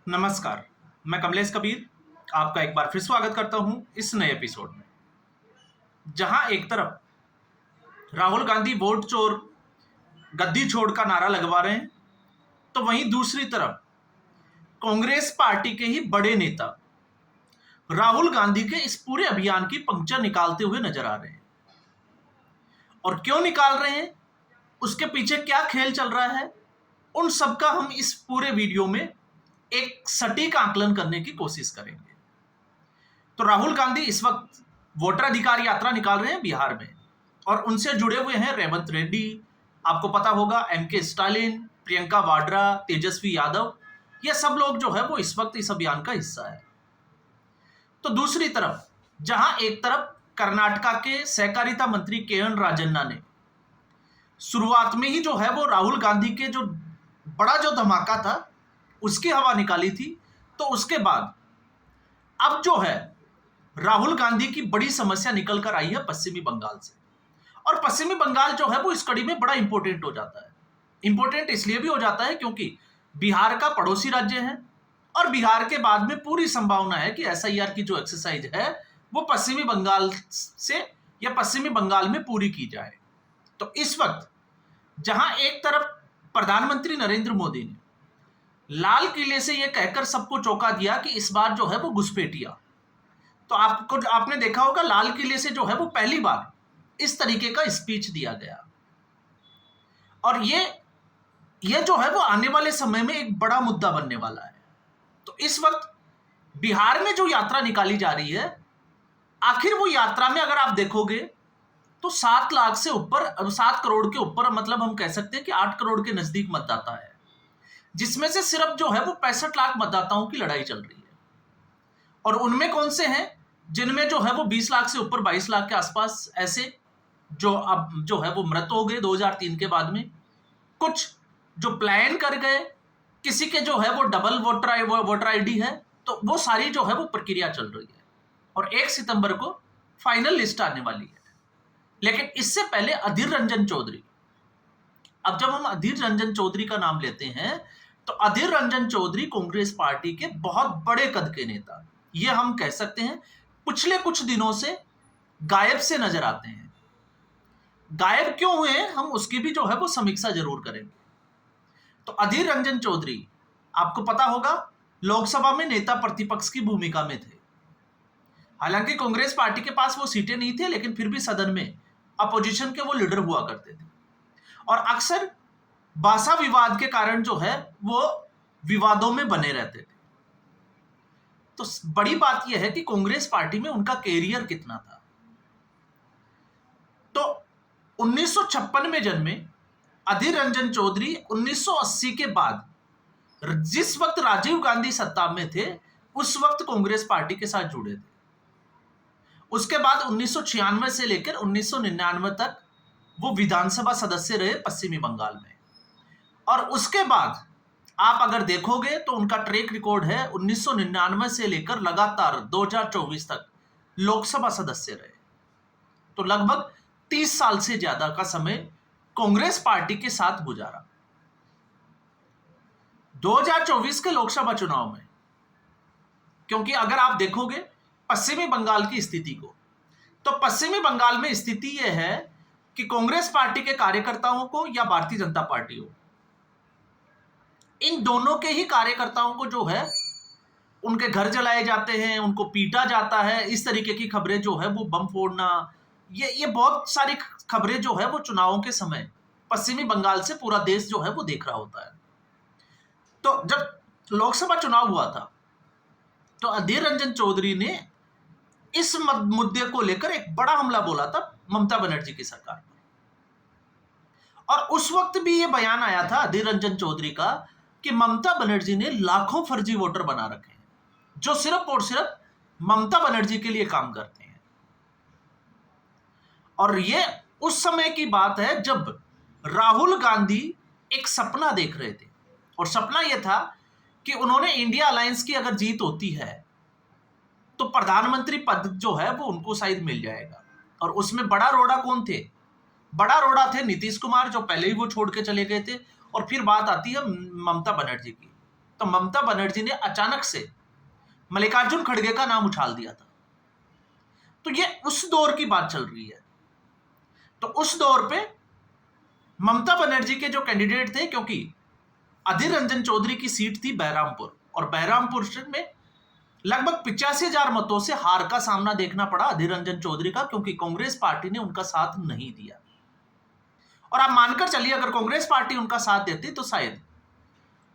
नमस्कार, मैं कमलेश कबीर आपका एक बार फिर स्वागत करता हूं इस नए एपिसोड में। जहां एक तरफ राहुल गांधी वोट चोर गद्दी छोड़ का नारा लगवा रहे हैं, तो वहीं दूसरी तरफ कांग्रेस पार्टी के ही बड़े नेता राहुल गांधी के इस पूरे अभियान की पंक्चर निकालते हुए नजर आ रहे हैं। और क्यों निकाल रहे हैं, उसके पीछे क्या खेल चल रहा है, उन सब का हम इस पूरे वीडियो में एक सटीक आकलन करने की कोशिश करेंगे। तो राहुल गांधी इस वक्त वोटर अधिकार यात्रा निकाल रहे हैं बिहार में, और उनसे जुड़े हुए हैं रेवंत रेड्डी, आपको पता होगा एमके स्टालिन, प्रियंका वाड्रा, तेजस्वी यादव, ये सब लोग जो है वो इस वक्त इस अभियान का हिस्सा है। तो दूसरी तरफ जहां एक तरफ कर्नाटका के सहकारिता मंत्री के.एन. राजन्ना ने शुरुआत में ही जो है वो राहुल गांधी के जो बड़ा जो धमाका था उसकी हवा निकाली थी, तो उसके बाद अब जो है राहुल गांधी की बड़ी समस्या निकल कर आई है पश्चिमी बंगाल से। और पश्चिमी बंगाल जो है वो इस कड़ी में बड़ा इंपॉर्टेंट हो जाता है। इंपॉर्टेंट इसलिए भी हो जाता है क्योंकि बिहार का पड़ोसी राज्य है, और बिहार के बाद में पूरी संभावना है कि एसआईआर की जो एक्सरसाइज है वो पश्चिमी बंगाल से या पश्चिमी बंगाल में पूरी की जाए। तो इस वक्त जहां एक तरफ प्रधानमंत्री नरेंद्र मोदी ने लाल किले से यह कहकर सबको चौंका दिया कि इस बार जो है वो घुसपैठिया, तो आपने देखा होगा लाल किले से जो है वो पहली बार इस तरीके का स्पीच दिया गया। और ये जो है वो आने वाले समय में एक बड़ा मुद्दा बनने वाला है। तो इस वक्त बिहार में जो यात्रा निकाली जा रही है, आखिर वो यात्रा में अगर आप देखोगे तो 7 लाख से ऊपर, 7 करोड़ के ऊपर, मतलब हम कह सकते हैं कि 8 करोड़ के नजदीक मतदाता है, जिसमें से सिर्फ जो है वो 65 लाख मतदाताओं की लड़ाई चल रही है। और उनमें कौन से हैं जिनमें जो है वो 20 लाख से ऊपर, 22 लाख के आसपास ऐसे जो अब जो है वो मृत हो गए 2003 के बाद में, कुछ जो प्लान कर गए, किसी के जो है वो डबल वोटर आईडी है, तो वो सारी जो है वो प्रक्रिया चल रही है। और 1 सितंबर को फाइनल लिस्ट आने वाली है। लेकिन इससे पहले अधीर रंजन चौधरी, अब जब हम अधीर रंजन चौधरी का नाम लेते हैं तो अधीर रंजन चौधरी कांग्रेस पार्टी के बहुत बड़े कद के नेता, ये हम कह सकते हैं पिछले कुछ दिनों से गायब से नजर आते हैं। गायब क्यों हुए हम उसकी भी जो है वो समीक्षा जरूर करेंगे। तो अधीर रंजन चौधरी, आपको पता होगा, लोकसभा में नेता प्रतिपक्ष की भूमिका में थे। हालांकि कांग्रेस पार्टी के पास वो सीटें नहीं थे, लेकिन फिर भी सदन में अपोजिशन के वो लीडर हुआ करते थे। और अक्सर भाषा विवाद के कारण जो है वो विवादों में बने रहते थे। तो बड़ी बात यह है कि कांग्रेस पार्टी में उनका कैरियर कितना था। तो 1956 में जन्मे अधीर रंजन चौधरी 1980 के बाद, जिस वक्त राजीव गांधी सत्ता में थे, उस वक्त कांग्रेस पार्टी के साथ जुड़े थे। उसके बाद 1996 से लेकर 1999 तक वो विधानसभा सदस्य रहे पश्चिमी बंगाल में। और उसके बाद आप अगर देखोगे तो उनका ट्रैक रिकॉर्ड है 1999 से लेकर लगातार 2024 तक लोकसभा सदस्य रहे। तो लगभग 30 साल से ज्यादा का समय कांग्रेस पार्टी के साथ गुजारा। 2024 के लोकसभा चुनाव में, क्योंकि अगर आप देखोगे पश्चिमी बंगाल की स्थिति को, तो पश्चिमी बंगाल में स्थिति यह है कि कांग्रेस पार्टी के कार्यकर्ताओं को या भारतीय जनता पार्टी हो, इन दोनों के ही कार्यकर्ताओं को जो है उनके घर जलाए जाते हैं, उनको पीटा जाता है। इस तरीके की खबरें जो है वो बम फोड़ना, ये बहुत सारी खबरें जो है वो चुनावों के समय पश्चिमी बंगाल से पूरा देश जो है वो देख रहा होता है। तो जब लोकसभा चुनाव हुआ था तो अधीर रंजन चौधरी ने इस मुद्दे को लेकर एक बड़ा हमला बोला था ममता बनर्जी की सरकार पर। और उस वक्त भी ये बयान आया था अधीर रंजन चौधरी का कि ममता बनर्जी ने लाखों फर्जी वोटर बना रखे हैं जो सिर्फ और सिर्फ ममता बनर्जी के लिए काम करते हैं। और ये उस समय की बात है जब राहुल गांधी एक सपना देख रहे थे, और सपना यह था कि उन्होंने इंडिया अलायंस की अगर जीत होती है तो प्रधानमंत्री पद जो है वो उनको शायद मिल जाएगा। और उसमें बड़ा रोड़ा कौन थे? बड़ा रोड़ा थे नीतीश कुमार, जो पहले ही वो छोड़ के चले गए थे। और फिर बात आती है ममता बनर्जी की। तो ममता बनर्जी ने अचानक से मल्लिकार्जुन खड़गे का नाम उछाल दिया था। तो ये उस दौर की बात चल रही है। तो उस दौर पे ममता बनर्जी के जो कैंडिडेट थे, क्योंकि अधीर रंजन चौधरी की सीट थी बहरामपुर, और बहरामपुर में लगभग 85,000 मतों से हार का सामना देखना पड़ा अधीर रंजन चौधरी का, क्योंकि कांग्रेस पार्टी ने उनका साथ नहीं दिया। और आप मानकर चलिए अगर कांग्रेस पार्टी उनका साथ देती तो शायद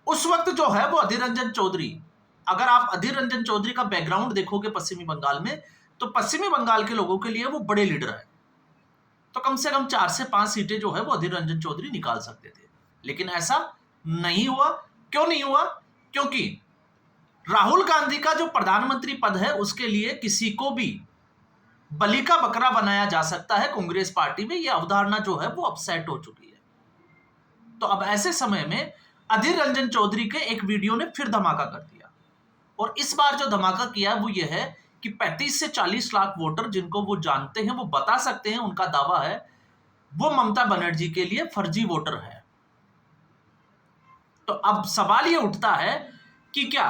उस वक्त जो है वो अधीर रंजन चौधरी, अगर आप अधीर रंजन चौधरी का बैकग्राउंड देखोगे पश्चिमी बंगाल में, तो पश्चिमी बंगाल के लोगों के लिए वो बड़े लीडर है। तो कम से कम 4 से 5 सीटें जो है वो अधीर रंजन चौधरी निकाल सकते थे। लेकिन ऐसा नहीं हुआ। क्यों नहीं हुआ? क्योंकि राहुल गांधी का जो प्रधानमंत्री पद है उसके लिए किसी को भी बलि का बकरा बनाया जा सकता है कांग्रेस पार्टी में, यह अवधारणा जो है वो अपसेट हो चुकी है। तो अब ऐसे समय में अधीर रंजन चौधरी के एक वीडियो ने फिर धमाका कर दिया, और इस बार जो धमाका किया वो ये है कि 35 से 40 लाख वोटर जिनको वो जानते हैं, वो बता सकते हैं, उनका दावा है वो ममता बनर्जी के लिए फर्जी वोटर है। तो अब सवाल ये उठता है कि क्या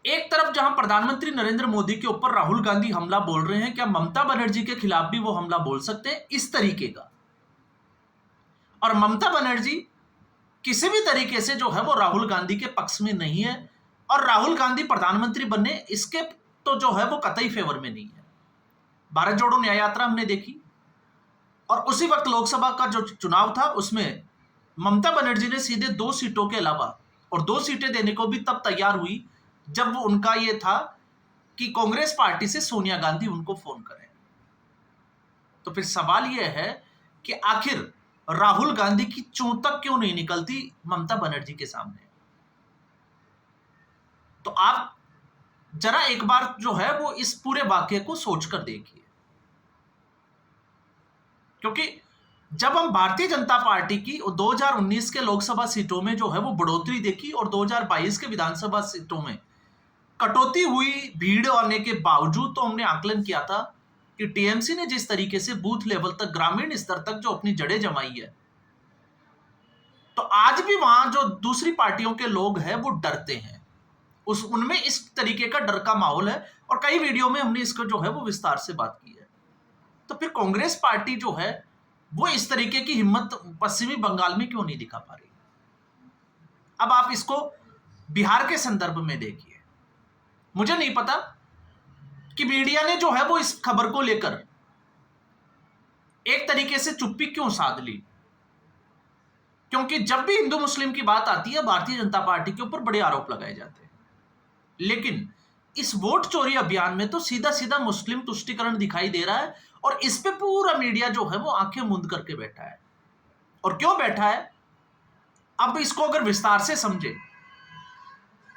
एक तरफ जहां प्रधानमंत्री नरेंद्र मोदी के ऊपर राहुल गांधी हमला बोल रहे हैं, क्या ममता बनर्जी के खिलाफ भी वो हमला बोल सकते हैं इस तरीके का? और ममता बनर्जी किसी भी तरीके से जो है वो राहुल गांधी के पक्ष में नहीं है, और राहुल गांधी प्रधानमंत्री बनने इसके तो जो है वो कतई फेवर में नहीं है। भारत जोड़ो न्याय यात्रा हमने देखी, और उसी वक्त लोकसभा का जो चुनाव था उसमें ममता बनर्जी ने सीधे 2 सीटों के अलावा और 2 सीटें देने को भी तब तैयार हुई जब वो उनका ये था कि कांग्रेस पार्टी से सोनिया गांधी उनको फोन करें। तो फिर सवाल यह है कि आखिर राहुल गांधी की चों तक क्यों नहीं निकलती ममता बनर्जी के सामने? तो आप जरा एक बार जो है वो इस पूरे वाक्य को सोचकर देखिए, क्योंकि जब हम भारतीय जनता पार्टी की 2019 के लोकसभा सीटों में जो है वो बढ़ोतरी देखी और 2022 के विधानसभा सीटों में कटौती हुई भीड़ आने के बावजूद, तो हमने आकलन किया था कि टीएमसी ने जिस तरीके से बूथ लेवल तक, ग्रामीण स्तर तक जो अपनी जड़ें जमाई है, तो आज भी वहां जो दूसरी पार्टियों के लोग हैं वो डरते हैं, उनमें इस तरीके का डर का माहौल है। और कई वीडियो में हमने इसको जो है वो विस्तार से बात की है। तो फिर कांग्रेस पार्टी जो है वो इस तरीके की हिम्मत पश्चिमी बंगाल में क्यों नहीं दिखा पा रही? अब आप इसको बिहार के संदर्भ में देखिए। मुझे नहीं पता कि मीडिया ने जो है वो इस खबर को लेकर एक तरीके से चुप्पी क्यों साध ली, क्योंकि जब भी हिंदू मुस्लिम की बात आती है भारतीय जनता पार्टी के ऊपर बड़े आरोप लगाए जाते हैं, लेकिन इस वोट चोरी अभियान में तो सीधा सीधा मुस्लिम तुष्टीकरण दिखाई दे रहा है, और इस पे पूरा मीडिया जो है वो आंखें मूंद करके बैठा है। और क्यों बैठा है, अब इसको अगर विस्तार से समझे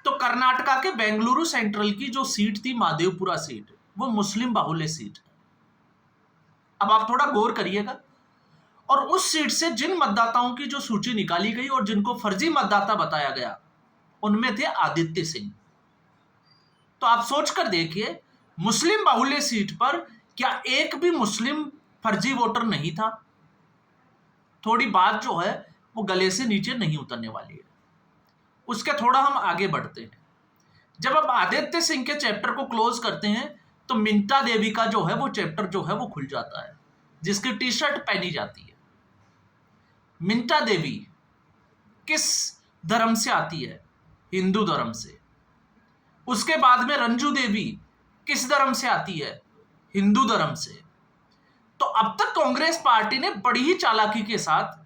तो कर्नाटका के बेंगलुरु सेंट्रल की जो सीट थी, मादेवपुरा सीट, वो मुस्लिम बाहुल्य सीट है। अब आप थोड़ा गौर करिएगा, और उस सीट से जिन मतदाताओं की जो सूची निकाली गई और जिनको फर्जी मतदाता बताया गया, उनमें थे आदित्य सिंह। तो आप सोचकर देखिए, मुस्लिम बाहुल्य सीट पर क्या एक भी मुस्लिम फर्जी वोटर नहीं था? थोड़ी बात जो है वो गले से नीचे नहीं उतरने वाली है। उसके थोड़ा हम आगे बढ़ते हैं। जब आप आदित्य सिंह के चैप्टर को क्लोज करते हैं तो मिंता देवी का जो है वो चैप्टर जो है वो खुल जाता है, जिसकी टी शर्ट पहनी जाती है। मिंता देवी किस धर्म से आती है? हिंदू धर्म से। उसके बाद में रंजू देवी किस धर्म से आती है? हिंदू धर्म से। तो अब तक कांग्रेस पार्टी ने बड़ी ही चालाकी के साथ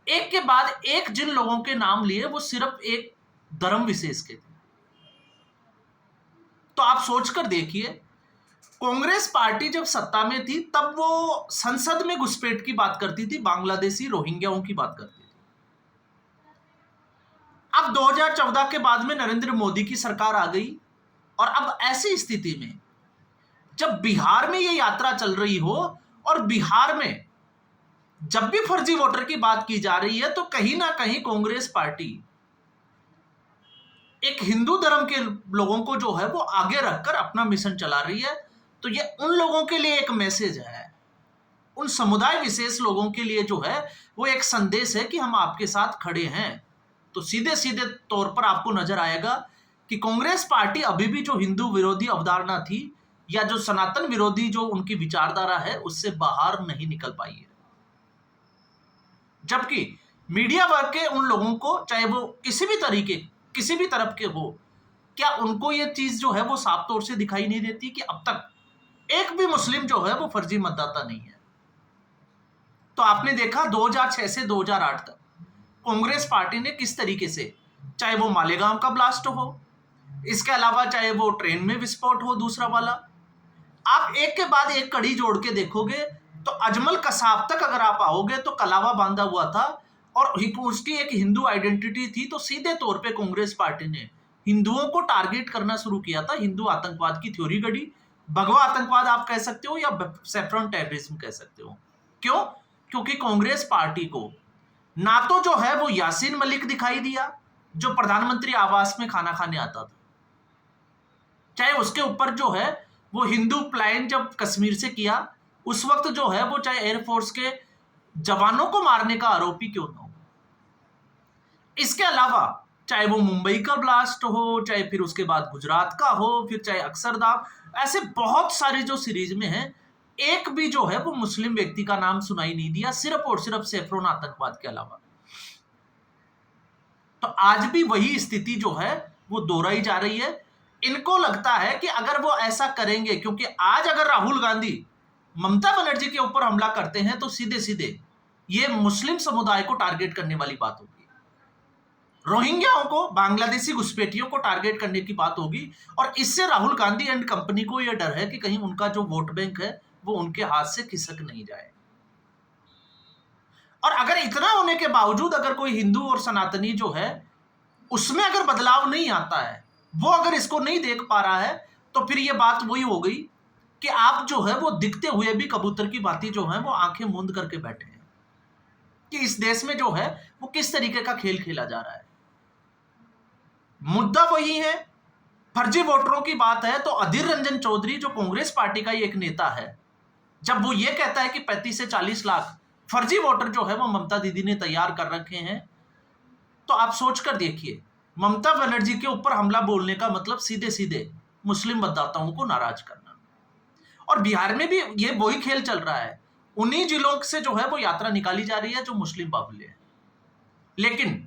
एक के बाद एक जिन लोगों के नाम लिए वो सिर्फ एक धर्म विशेष के थे। तो आप सोचकर देखिए, कांग्रेस पार्टी जब सत्ता में थी तब वो संसद में घुसपैठ की बात करती थी, बांग्लादेशी रोहिंग्याओं की बात करती थी। अब 2014 के बाद में नरेंद्र मोदी की सरकार आ गई, और अब ऐसी स्थिति में जब बिहार में ये यात्रा चल रही हो और बिहार में जब भी फर्जी वोटर की बात की जा रही है, तो कहीं ना कहीं कांग्रेस पार्टी एक हिंदू धर्म के लोगों को जो है वो आगे रखकर अपना मिशन चला रही है। तो ये उन लोगों के लिए एक मैसेज है, उन समुदाय विशेष लोगों के लिए जो है वो एक संदेश है कि हम आपके साथ खड़े हैं। तो सीधे सीधे तौर पर आपको नजर आएगा कि कांग्रेस पार्टी अभी भी जो हिंदू विरोधी अवधारणा थी या जो सनातन विरोधी जो उनकी विचारधारा है उससे बाहर नहीं निकल पाई है। जबकि मीडिया वर्ग के उन लोगों को, चाहे वो किसी भी तरीके, किसी भी तरफ के हो, क्या उनको ये चीज जो है वो साफ तौर से दिखाई नहीं देती कि अब तक एक भी मुस्लिम जो है वो फर्जी मतदाता नहीं है। तो आपने देखा 2006 से 2008 तक कांग्रेस पार्टी ने किस तरीके से, चाहे वो मालेगांव का ब्लास्ट हो, इसके अलावा चाहे वो ट्रेन में विस्फोट हो दूसरा वाला, आप एक के बाद एक कड़ी जोड़ के देखोगे तो अजमल कसाब तक अगर आप आओगे तो कलावा बांधा हुआ था और उसकी एक हिंदू आइडेंटिटी थी। तो सीधे तौर पे कांग्रेस पार्टी ने हिंदुओं को टारगेट करना शुरू किया था, हिंदू आतंकवाद की थ्योरी गढ़ी, भगवा आतंकवाद आप कह सकते हो या सेफ्रॉन टेररिज्म कह सकते हो। क्यों? क्योंकि कांग्रेस पार्टी को ना तो जो है वो यासीन मलिक दिखाई दिया जो प्रधानमंत्री आवास में खाना खाने आता था, चाहे उसके ऊपर जो है वो हिंदू प्लान जब कश्मीर से किया उस वक्त जो है वो चाहे एयरफोर्स के जवानों को मारने का आरोपी क्यों ना हो। इसके अलावा चाहे वो मुंबई का ब्लास्ट हो, चाहे फिर उसके बाद गुजरात का हो, फिर चाहे अक्षरधाम, ऐसे बहुत सारे जो सीरीज में है एक भी जो है वो मुस्लिम व्यक्ति का नाम सुनाई नहीं दिया, सिर्फ और सिर्फ सेफ्रॉन आतंकवाद के अलावा। तो आज भी वही स्थिति जो है वो दोहराई जा रही है। इनको लगता है कि अगर वो ऐसा करेंगे, क्योंकि आज अगर राहुल गांधी ममता बनर्जी के ऊपर हमला करते हैं तो सीधे सीधे ये मुस्लिम समुदाय को टारगेट करने वाली बात होगी, रोहिंग्याओं को, बांग्लादेशी घुसपैठियों को टारगेट करने की बात होगी। और इससे राहुल गांधी एंड कंपनी को यह डर है कि कहीं उनका जो वोट बैंक है वो उनके हाथ से खिसक नहीं जाए। और अगर इतना होने के बावजूद अगर कोई हिंदू और सनातनी जो है उसमें अगर बदलाव नहीं आता है, वो अगर इसको नहीं देख पा रहा है, तो फिर ये बात वही हो गई कि आप जो है वो दिखते हुए भी कबूतर की भांति जो है वो आंखें मूंद करके बैठे हैं कि इस देश में जो है वो किस तरीके का खेल खेला जा रहा है। मुद्दा वही है, फर्जी वोटरों की बात है। तो अधीर रंजन चौधरी जो कांग्रेस पार्टी का ही एक नेता है, जब वो ये कहता है कि 35 से 40 लाख फर्जी वोटर जो है वो ममता दीदी ने तैयार कर रखे हैं, तो आप सोच कर देखिए, ममता बनर्जी के ऊपर हमला बोलने का मतलब सीधे सीधे मुस्लिम मतदाताओं को नाराज करना। और बिहार में भी ये वही खेल चल रहा है, उन्हीं जिलों से जो है वो यात्रा निकाली जा रही है जो मुस्लिम बाहुल्य है, लेकिन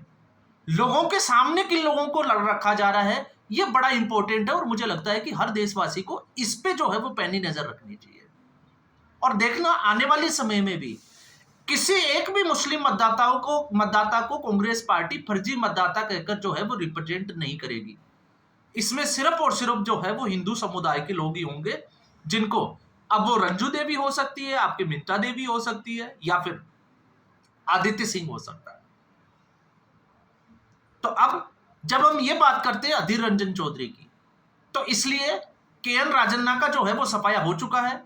लोगों के सामने किन लोगों को रखा जा रहा है ये बड़ा इंपॉर्टेंट है। और मुझे लगता है कि हर देशवासी को इस पे जो है वो पैनी नजर रखनी चाहिए और देखना आने वाले समय में भी किसी एक भी मुस्लिम मतदाता को कांग्रेस पार्टी फर्जी मतदाता कहकर जो है वो रिप्रेजेंट नहीं करेगी। इसमें सिर्फ और सिर्फ जो है वो हिंदू समुदाय के लोग ही होंगे, जिनको अब वो रंजू देवी हो सकती है, आपकी मिंता देवी हो सकती है, या फिर आदित्य सिंह हो सकता है। तो अब जब हम ये बात करते हैं अधीर रंजन चौधरी की, तो इसलिए केएन राजन्ना का जो है वो सफाया हो चुका है।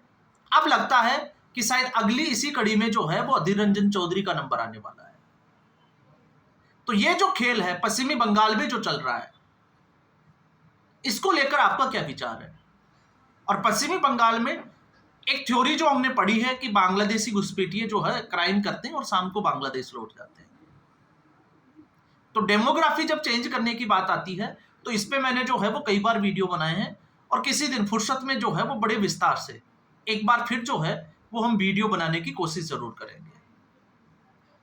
अब लगता है कि शायद अगली इसी कड़ी में जो है वो अधीर रंजन चौधरी का नंबर आने वाला है। तो ये जो खेल है पश्चिमी बंगाल में जो चल रहा है, इसको लेकर आपका क्या विचार है? और पश्चिमी बंगाल में एक थ्योरी जो हमने पढ़ी है कि बांग्लादेशी घुसपैठिए जो है क्राइम करते हैं और शाम को बांग्लादेश लौट जाते हैं। तो डेमोग्राफी जब चेंज करने की बात आती है तो इस पे मैंने जो है वो कई बार वीडियो बनाए हैं, और किसी दिन फुर्सत में जो है वो बड़े विस्तार से एक बार फिर जो है वो हम वीडियो बनाने की कोशिश जरूर करेंगे।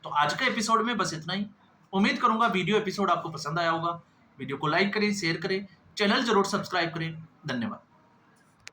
तो आज का एपिसोड में बस इतना ही। उम्मीद करूंगा वीडियो एपिसोड आपको पसंद आया होगा। वीडियो को लाइक करें, शेयर करें, चैनल जरूर सब्सक्राइब करें। धन्यवाद।